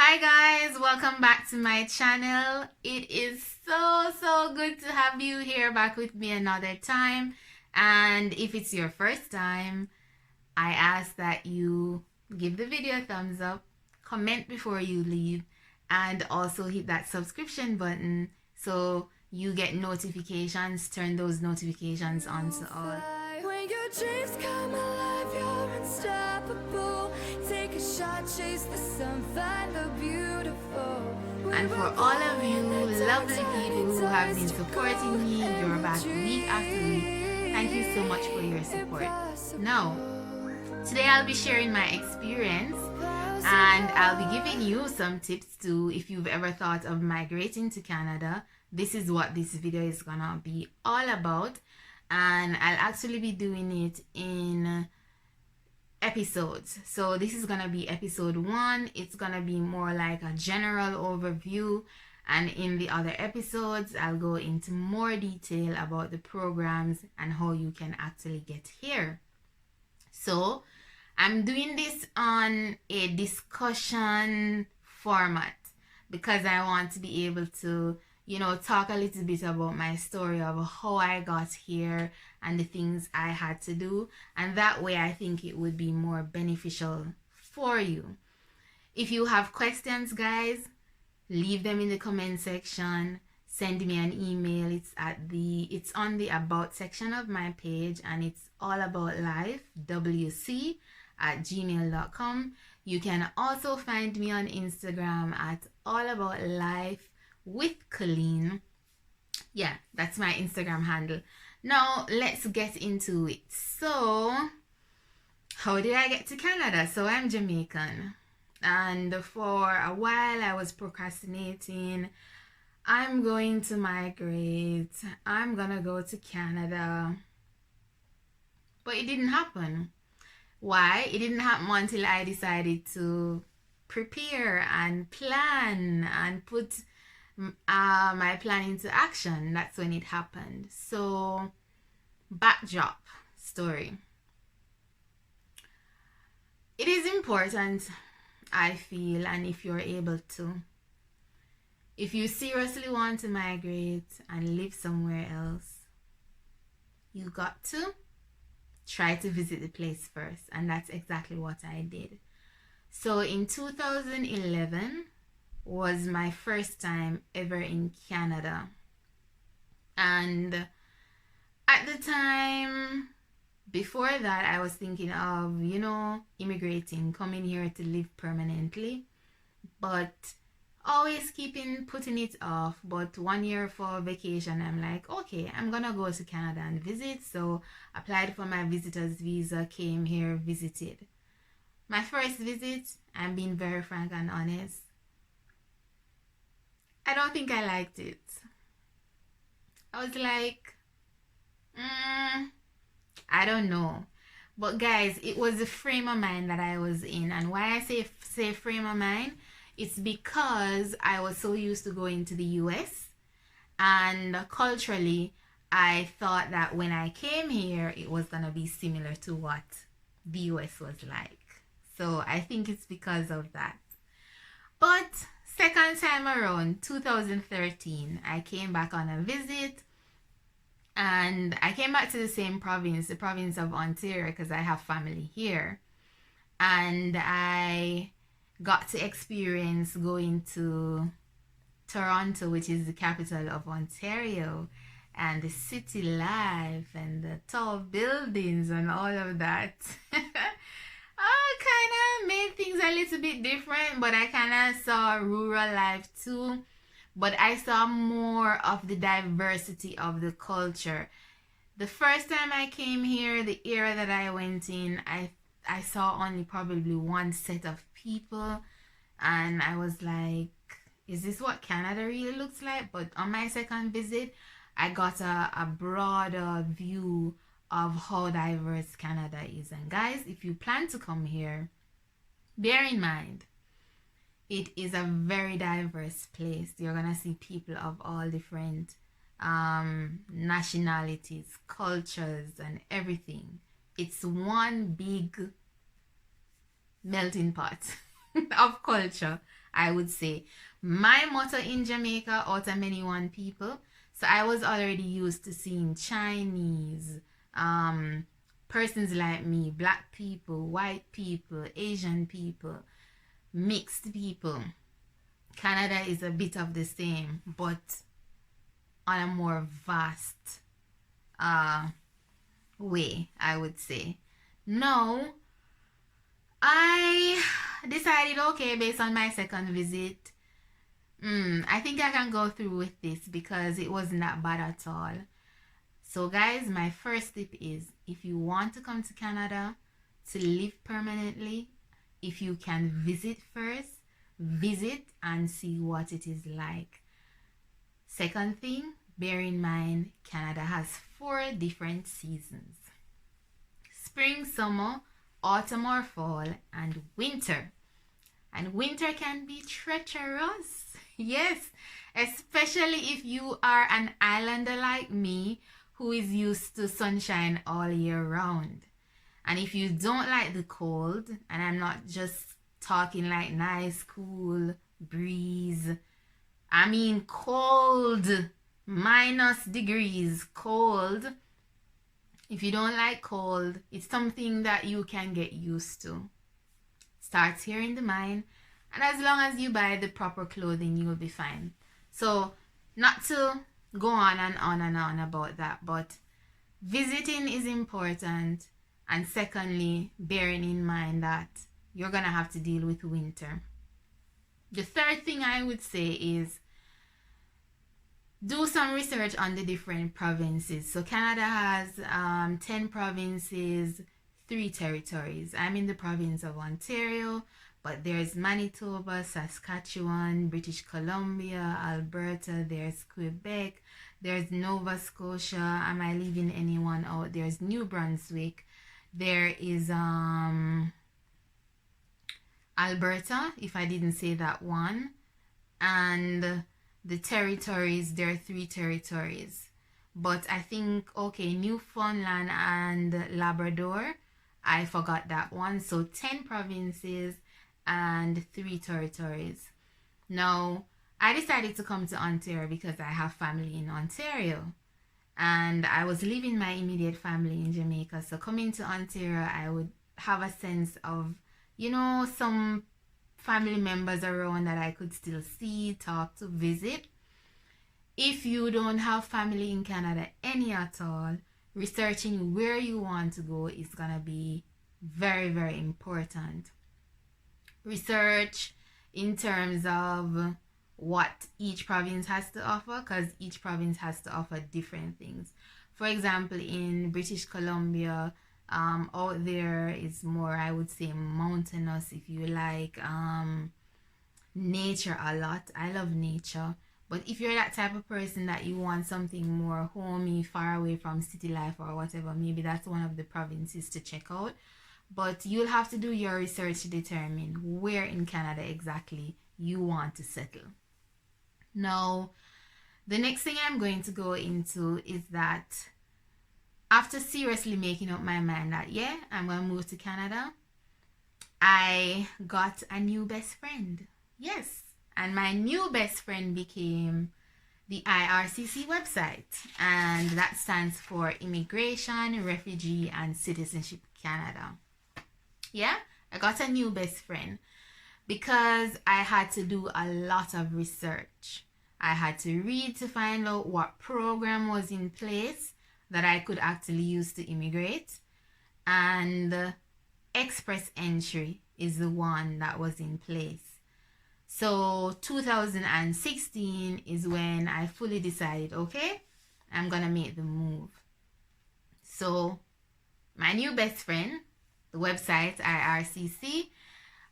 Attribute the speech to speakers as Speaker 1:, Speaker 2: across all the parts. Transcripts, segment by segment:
Speaker 1: Hi guys, welcome back to my channel. It is so good to have you here back with me another time. And if it's your first time, I ask that you give the video a thumbs up, comment before you leave, and also hit that subscription button so you get notifications. Turn those notifications on to all.
Speaker 2: When your dreams come alive, you're unstoppable. Take a shot, chase the sun, find the beautiful.
Speaker 1: And for all of you lovely people who have been supporting me, you're back week after week. Thank you so much for your support. Now, today I'll be sharing my experience and I'll be giving you some tips too. If you've ever thought of migrating to Canada, this is what this video is gonna be all about. And I'll actually be doing it in episodes. So this is gonna be episode 1. It's gonna be more like a general overview, and in the other episodes I'll go into more detail about the programs and how you can actually get here. So I'm doing this on a discussion format because I want to be able to talk a little bit about my story of how I got here and the things I had to do. And that way I think it would be more beneficial for you. If you have questions, guys, leave them in the comment section. Send me an email. It's on the about section of my page, and it's allaboutlife@gmail.com. You can also find me on Instagram at allaboutlife with Colleen. Yeah, that's my Instagram handle. Now let's get into it. So how did I get to Canada? So I'm Jamaican, and for a while I was procrastinating. I'm going to migrate, I'm gonna go to Canada, but it didn't happen. Why? It didn't happen until I decided to prepare and plan and put my plan into action. That's when it happened. So backdrop story. It is important, I feel, and if you're able to, if you seriously want to migrate and live somewhere else, you got to try to visit the place first. And that's exactly what I did. So in 2011 was my first time ever in Canada, and at the time before that I was thinking of immigrating, coming here to live permanently, but always putting it off. But 1 year for vacation, I'm like, okay, I'm gonna go to Canada and visit. So applied for my visitor's visa, came here, visited. My first visit, I'm being very frank and honest, I don't think I liked it. I was like, I don't know. But guys, it was the frame of mind that I was in. And why I say frame of mind, it's because I was so used to going to the US, and culturally I thought that when I came here it was gonna be similar to what the US was like. So I think it's because of that. But second time around, 2013, I came back on a visit, and I came back to the same province, the province of Ontario, because I have family here. And I got to experience going to Toronto, which is the capital of Ontario, and the city life and the tall buildings and all of that. Kind of made things a little bit different, but I kind of saw rural life too. But I saw more of the diversity of the culture. The first time I came here, the era that I went in, I saw only probably one set of people, and I was like, is this what Canada really looks like? But on my second visit, I got a broader view of how diverse Canada is. And guys, if you plan to come here, bear in mind, it is a very diverse place. You're gonna see people of all different nationalities, cultures, and everything. It's one big melting pot of culture I would say. My motto in Jamaica, out of many one people, so I was already used to seeing Chinese, persons like me, black people, white people, Asian people, mixed people. Canada is a bit of the same, but on a more vast way, I would say. Now, I decided, okay, based on my second visit, I think I can go through with this because it wasn't that bad at all. So guys, my first tip is, if you want to come to Canada to live permanently, if you can visit first, visit and see what it is like. Second thing, bear in mind, Canada has 4 different seasons: spring, summer, autumn or fall, and winter. And winter can be treacherous. Yes, especially if you are an islander like me who is used to sunshine all year round. And if you don't like the cold, and I'm not just talking like nice, cool breeze, I mean cold, minus degrees cold. If you don't like cold, it's something that you can get used to. Starts here in the mind, and as long as you buy the proper clothing, you'll be fine. So, not to go on and on and on about that, but visiting is important, and secondly, bearing in mind that you're gonna have to deal with winter. The third thing I would say is do some research on the different provinces. So Canada has 10 provinces, 3 territories. I'm in the province of Ontario, but there's Manitoba, Saskatchewan, British Columbia, Alberta, there's Quebec, there's Nova Scotia. Am I leaving anyone out? There's New Brunswick, there is Alberta, if I didn't say that one, and the territories, there are 3 territories. But I think, okay, Newfoundland and Labrador, I forgot that one. So 10 provinces and 3 territories. Now, I decided to come to Ontario because I have family in Ontario. And I was leaving my immediate family in Jamaica. So coming to Ontario, I would have a sense of, you know, some family members around that I could still see, talk to, visit. If you don't have family in Canada any at all, researching where you want to go is gonna be very, very important. Research in terms of what each province has to offer, because each province has to offer different things. For example, in British Columbia, out there is more, I would say, mountainous, if you like, nature a lot. I love nature. But if you're that type of person that you want something more homey, far away from city life or whatever, maybe that's one of the provinces to check out. But you'll have to do your research to determine where in Canada exactly you want to settle. Now, the next thing I'm going to go into is that after seriously making up my mind that, yeah, I'm going to move to Canada, I got a new best friend. Yes. And my new best friend became the IRCC website. And that stands for Immigration, Refugee, and Citizenship Canada. Yeah, I got a new best friend because I had to do a lot of research. I had to read to find out what program was in place that I could actually use to immigrate. And Express Entry is the one that was in place. So 2016 is when I fully decided, okay, I'm gonna make the move. So my new best friend, the website IRCC,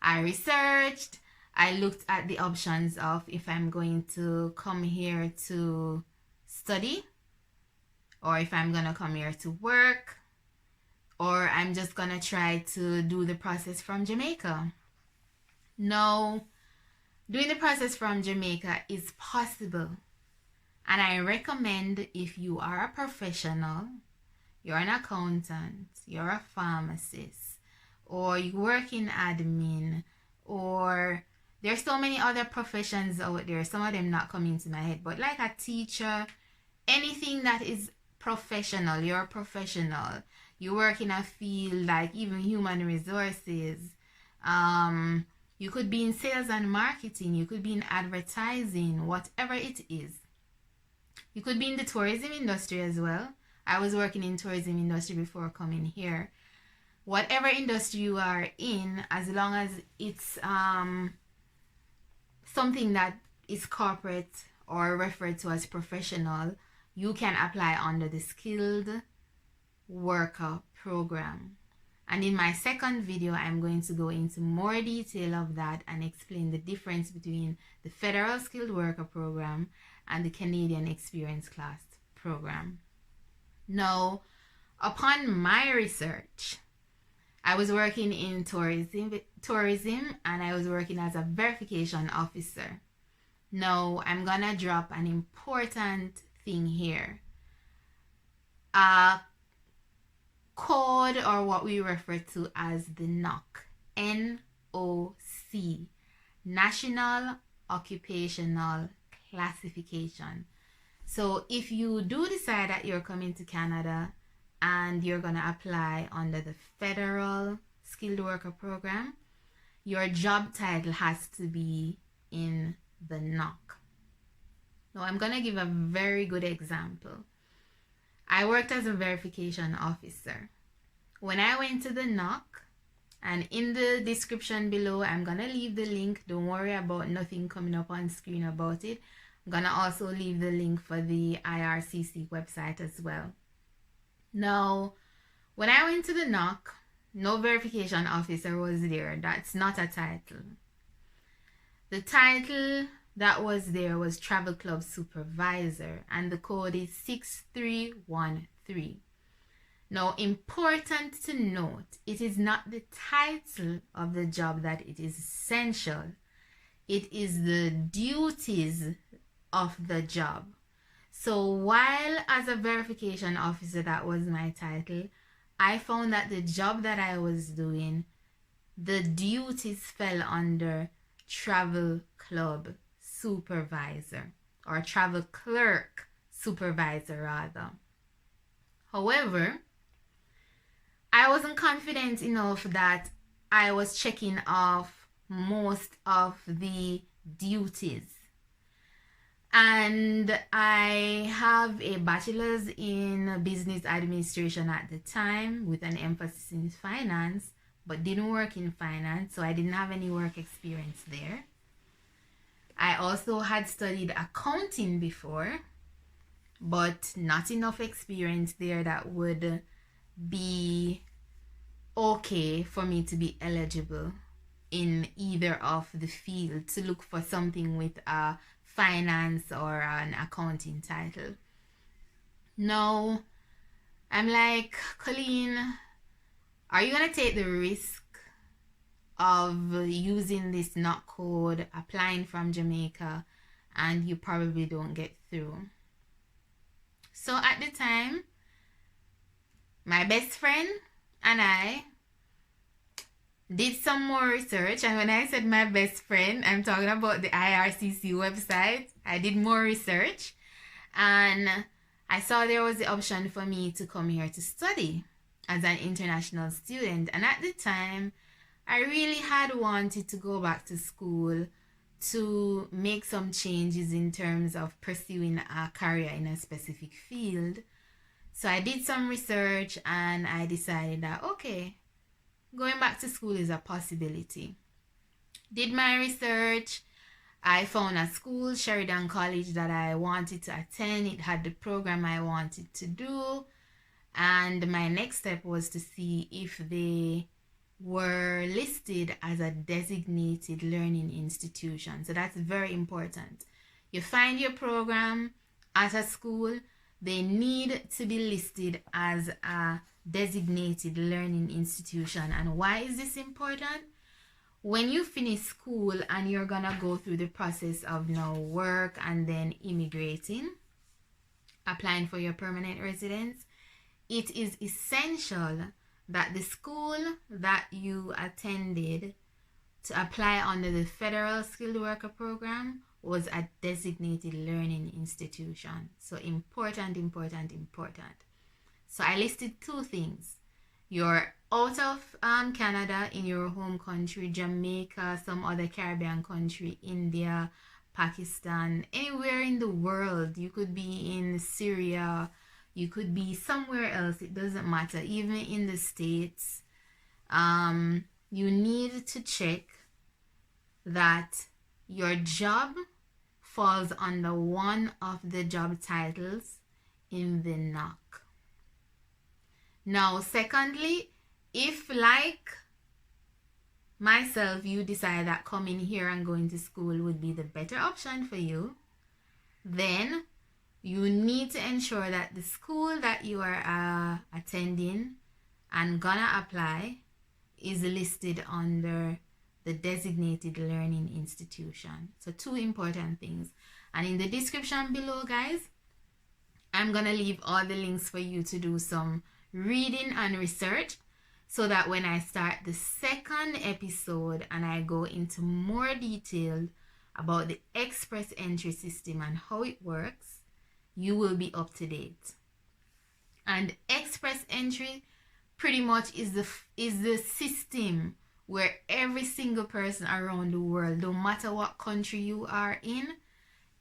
Speaker 1: I researched, I looked at the options of if I'm going to come here to study, or if I'm gonna come here to work, or I'm just gonna try to do the process from Jamaica. Now, doing the process from Jamaica is possible, and I recommend, if you are a professional, you're an accountant, you're a pharmacist, or you work in admin, or There's so many other professions out there, some of them not coming to my head, but like a teacher, anything that is professional, you're a professional. You work in a field like even human resources. You could be in sales and marketing. You could be in advertising, whatever it is. You could be in the tourism industry as well. I was working in tourism industry before coming here. Whatever industry you are in, as long as it's something that is corporate or referred to as professional, you can apply under the skilled worker program. And in my second video, I'm going to go into more detail of that and explain the difference between the federal skilled worker program and the Canadian experience class program. Now, upon my research, I was working in tourism and I was working as a verification officer. Now, I'm gonna drop an important thing here. A code, or what we refer to as the NOC, N-O-C, National Occupational Classification. So if you do decide that you're coming to Canada and you're going to apply under the federal skilled worker program, your job title has to be in the NOC. Now I'm going to give a very good example. I worked as a verification officer. When I went to the NOC, and in the description below, I'm going to leave the link. Don't worry about nothing coming up on screen about it. I'm going to also leave the link for the IRCC website as well. Now, when I went to the NOC, no verification officer was there. That's not a title. The title that was there was Travel Club Supervisor, and the code is 6313. Now, important to note, it is not the title of the job that it is essential. It is the duties of the job. So while as a verification officer, that was my title, I found that the job that I was doing, the duties fell under Travel Club Supervisor, or Travel Clerk Supervisor rather. However, I wasn't confident enough that I was checking off most of the duties. And I have a bachelor's in business administration at the time with an emphasis in finance, but didn't work in finance, so I didn't have any work experience there. I also had studied accounting before, but not enough experience there that would be okay for me to be eligible in either of the field to look for something with a finance or an accounting title. Now, I'm like, Colleen, are you gonna take the risk of using this NOC code, applying from Jamaica, and you probably don't get through? So at the time, my best friend and I did some more research, and when I said my best friend, I'm talking about the IRCC website. I did more research and I saw there was the option for me to come here to study as an international student. And at the time, I really had wanted to go back to school to make some changes in terms of pursuing a career in a specific field. So I did some research and I decided that, okay, going back to school is a possibility. Did my research. I found a school, Sheridan College, that I wanted to attend. It had the program I wanted to do. And my next step was to see if they were listed as a designated learning institution. So that's very important. You find your program at a school, they need to be listed as a designated learning institution. And why is this important? When you finish school and you're gonna go through the process of now work and then immigrating, applying for your permanent residence, it is essential that the school that you attended to apply under the Federal Skilled Worker Program was a designated learning institution. So important, important, important. So I listed two things. You're out of Canada, in your home country, Jamaica, some other Caribbean country, India, Pakistan, anywhere in the world. You could be in Syria, you could be somewhere else, it doesn't matter, even in the States. You need to check that your job falls under one of the job titles in the NOC. Now, secondly, if like myself, you decide that coming here and going to school would be the better option for you, then you need to ensure that the school that you are attending and gonna apply is listed under the designated learning institution. So two important things. And in the description below, guys, I'm gonna leave all the links for you to do some reading and research, so that when I start the second episode and I go into more detail about the express entry system and how it works, you will be up to date. And express entry pretty much is the system where every single person around the world, no matter what country you are in,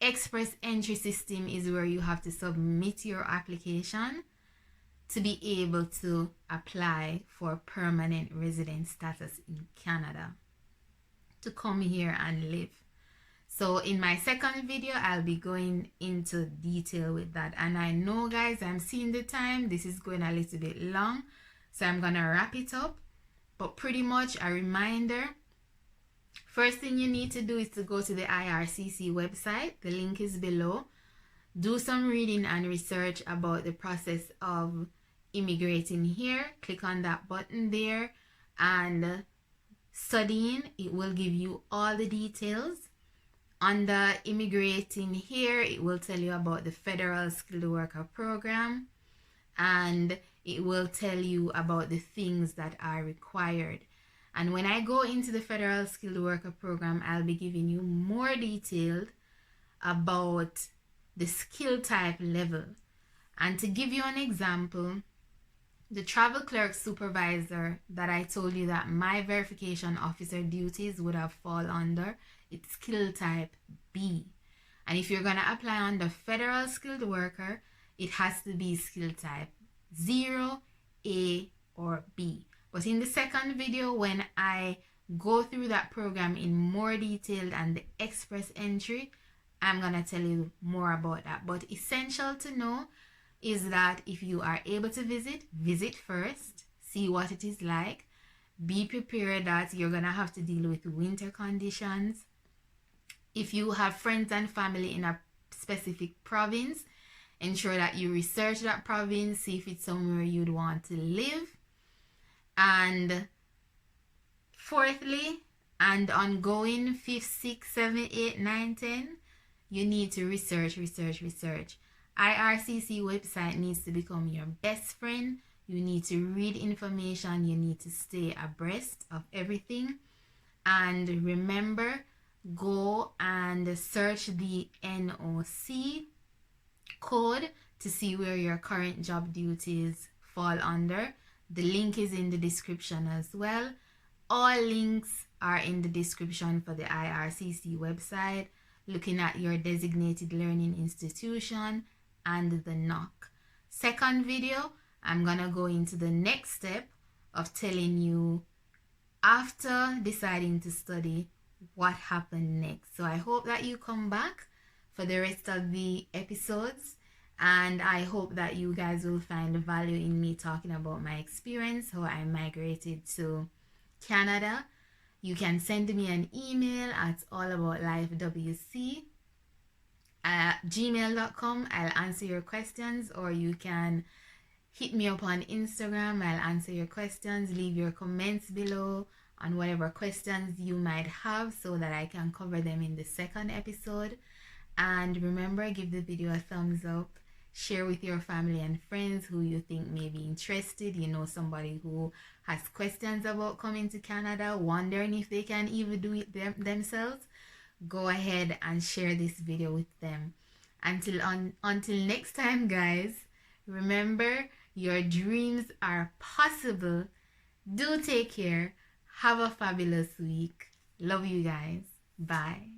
Speaker 1: express entry system is where you have to submit your application to be able to apply for permanent resident status in Canada, to come here and live. So in my second video, I'll be going into detail with that. And I know, guys, I'm seeing the time, this is going a little bit long, so I'm gonna wrap it up. But pretty much a reminder, first thing you need to do is to go to the IRCC website. The link is below. Do some reading and research about the process of immigrating here. Click on that button there and studying. It will give you all the details. Under immigrating here, it will tell you about the Federal Skilled Worker Program, and it will tell you about the things that are required. And when I go into the Federal Skilled Worker Program, I'll be giving you more detailed about the skill type level. And to give you an example, the travel clerk supervisor that I told you that my verification officer duties would have fall under, it's skill type B. And if you're going to apply under Federal Skilled Worker, it has to be skill type 0, A, or B. But in the second video, when I go through that program in more detail and the express entry, I'm going to tell you more about that. But essential to know is that if you are able to visit first, see what it is like. Be prepared that you're going to have to deal with winter conditions. If you have friends and family in a specific province, ensure that you research that province, see if it's somewhere you'd want to live. And fourthly, and ongoing, 5th, 6th, 7th, 8th, 9th, 10th, you need to research. IRCC website needs to become your best friend. You need to read information. You need to stay abreast of everything. And remember, go and search the NOC code to see where your current job duties fall under. The link is in the description as well. All links are in the description for the IRCC website, looking at your designated learning institution and the NOC. Second video, I'm gonna go into the next step of telling you, after deciding to study, what happened next. So I hope that you come back for the rest of the episodes, and I hope that you guys will find value in me talking about my experience, how I migrated to Canada. You can send me an email at allaboutlifewc@gmail.com. I'll answer your questions, or you can hit me up on Instagram. I'll answer your questions. Leave your comments below on whatever questions you might have so that I can cover them in the second episode. And remember, give the video a thumbs up, Share with your family and friends who you think may be interested. You know, somebody who has questions about coming to Canada, wondering if they can even do it themselves. Go ahead and share this video with them. Until next time, guys, remember, your dreams are possible. Do take care. Have a fabulous week. Love you guys. Bye.